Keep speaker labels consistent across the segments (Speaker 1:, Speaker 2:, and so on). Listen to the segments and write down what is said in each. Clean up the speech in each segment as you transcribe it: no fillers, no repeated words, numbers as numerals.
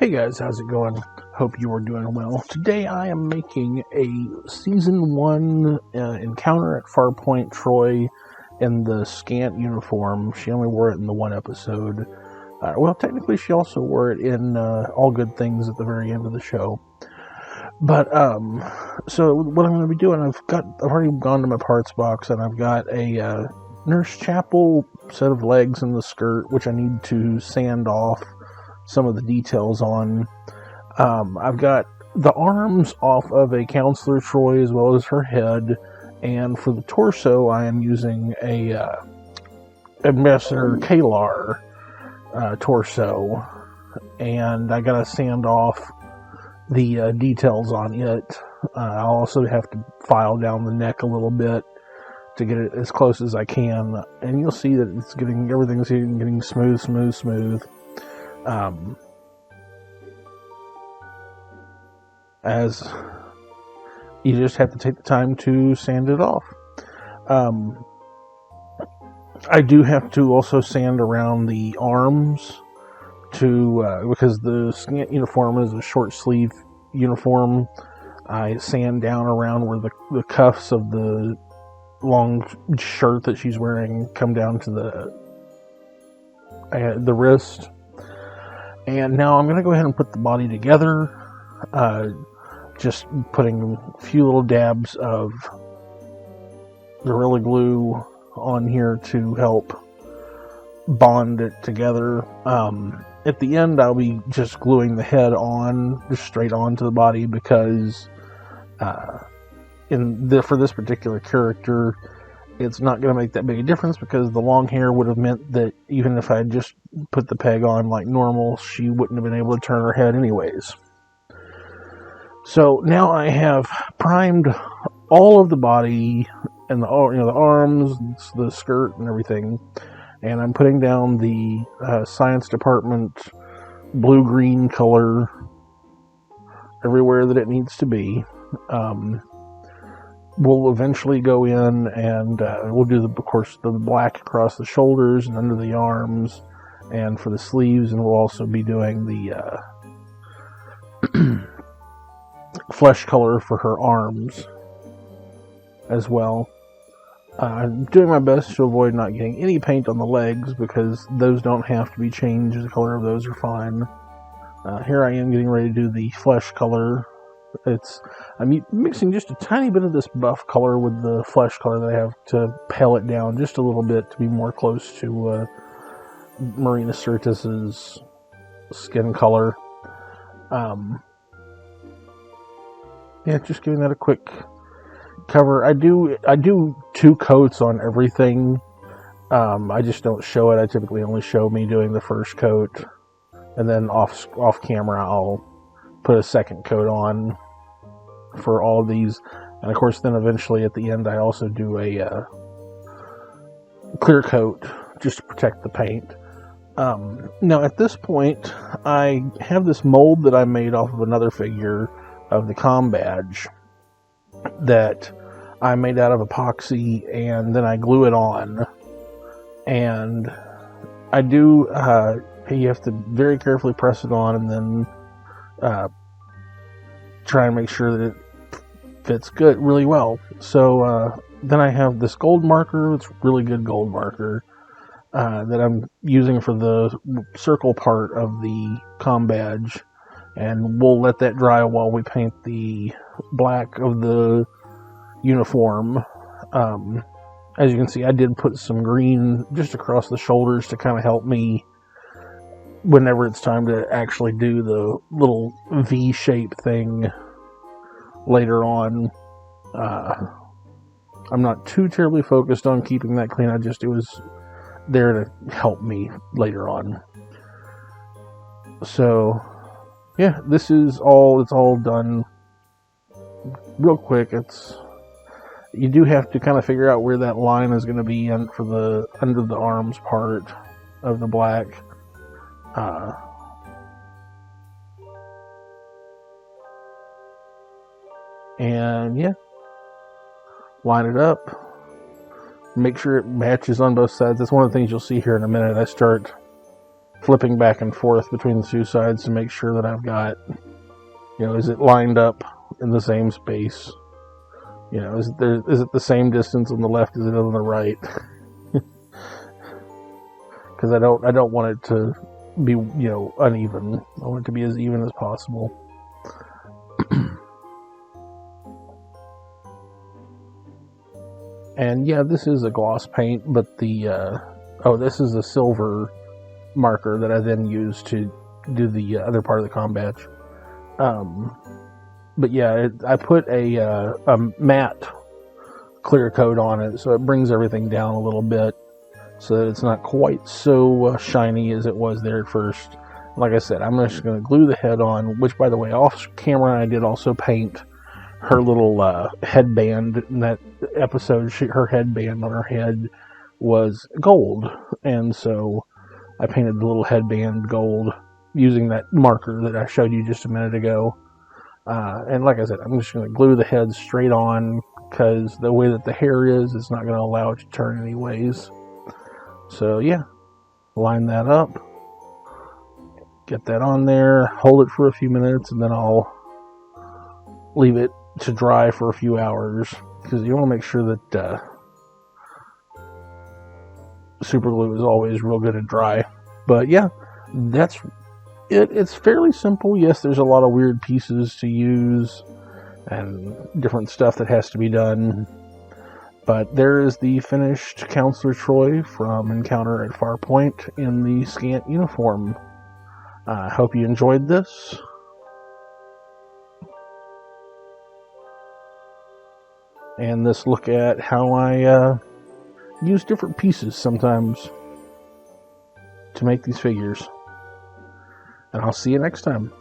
Speaker 1: Hey guys, how's it going? Hope you are doing well. Today I am making a Season 1 encounter at Farpoint Troi in the Skant Uniform. She only wore it in the one episode. Well, technically she also wore it in All Good Things at the very end of the show. But, so what I'm going to be doing, I've already gone to my parts box and I've got a Nurse Chapel set of legs in the skirt, which I need to sand off some of the details on. I've got the arms off of a Counselor Troi as well as her head, and for the torso I am using a Ambassador Kalar torso, and I gotta sand off the details on it. I'll also have to file down the neck a little bit to get it as close as I can, and you'll see that everything's getting smooth. As you just have to take the time to sand it off. I do have to also sand around the arms because the Skant uniform is a short sleeve uniform. I sand down around where the cuffs of the long shirt that she's wearing come down to the wrist. And now I'm going to go ahead and put the body together, just putting a few little dabs of Gorilla Glue on here to help bond it together. At the end, I'll be just gluing the head on, just straight onto the body, because for this particular character, it's not going to make that big a difference, because the long hair would have meant that even if I had just put the peg on like normal, she wouldn't have been able to turn her head anyways. So now I have primed all of the body and the arms, the skirt, and everything, and I'm putting down the science department blue-green color everywhere that it needs to be. We'll eventually go in and we'll do, of course, the black across the shoulders and under the arms and for the sleeves, and we'll also be doing the flesh color for her arms as well. I'm doing my best to avoid not getting any paint on the legs, because those don't have to be changed. The color of those are fine. Here I am getting ready to do the flesh color. I'm mixing just a tiny bit of this buff color with the flesh color that I have to pale it down just a little bit to be more close to Marina Sirtis's skin color. Just giving that a quick cover. I do 2 coats on everything. I just don't show it. I typically only show me doing the first coat, and then off camera I'll put a second coat on for all of these, and of course then eventually at the end I also do a clear coat just to protect the paint. Now at this point I have this mold that I made off of another figure of the comm badge that I made out of epoxy, and then I glue it on, and I do you have to very carefully press it on and then try and make sure that it fits really well. So then I have this gold marker. It's really good gold marker that I'm using for the circle part of the comm badge, and we'll let that dry while we paint the black of the uniform. As you can see, I did put some green just across the shoulders to kind of help me whenever it's time to actually do the little V-shape thing later on. I'm not too terribly focused on keeping that clean. It was there to help me later on. So yeah, it's all done real quick. You do have to kind of figure out where that line is going to be for the under the arms part of the black. And yeah, line it up, make sure it matches on both sides. That's one of the things you'll see here in a minute. I start flipping back and forth between the two sides to make sure that I've got, is it lined up in the same space? Is it the same distance on the left as it is on the right? Because I don't want it to be, uneven. I want it to be as even as possible. And yeah, this is a gloss paint, but this is a silver marker that I then use to do the other part of the com badge. But yeah, I put a matte clear coat on it, so it brings everything down a little bit, so that it's not quite so shiny as it was there at first. Like I said, I'm just going to glue the head on, which, by the way, off camera I did also paint her little headband. In that episode, her headband on her head was gold, and so I painted the little headband gold using that marker that I showed you just a minute ago. And like I said, I'm just going to glue the head straight on, because the way that the hair is, it's not going to allow it to turn anyways. So yeah, line that up, get that on there, hold it for a few minutes, and then I'll leave it to dry for a few hours, because you want to make sure that super glue is always real good and dry. But yeah, that's it. It's fairly simple. Yes, there's a lot of weird pieces to use and different stuff that has to be done, but there is the finished Counselor Troi from Encounter at Farpoint in the Skant Uniform. I hope you enjoyed this. And this look at how I use different pieces sometimes to make these figures. And I'll see you next time.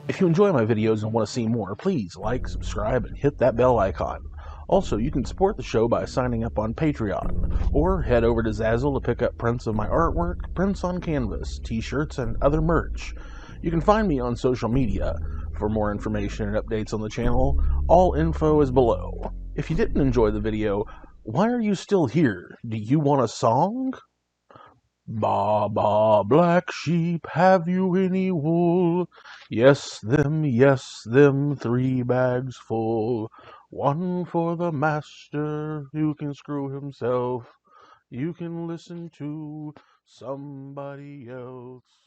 Speaker 1: If you enjoy my videos and want to see more, please like, subscribe, and hit that bell icon. Also, you can support the show by signing up on Patreon, or head over to Zazzle to pick up prints of my artwork, prints on canvas, t-shirts, and other merch. You can find me on social media. For more information and updates on the channel, all info is below. If you didn't enjoy the video, why are you still here? Do you want a song? Ba, ba, black sheep, have you any wool? Yes, them, 3 bags full. One for the master who can screw himself. You can listen to somebody else.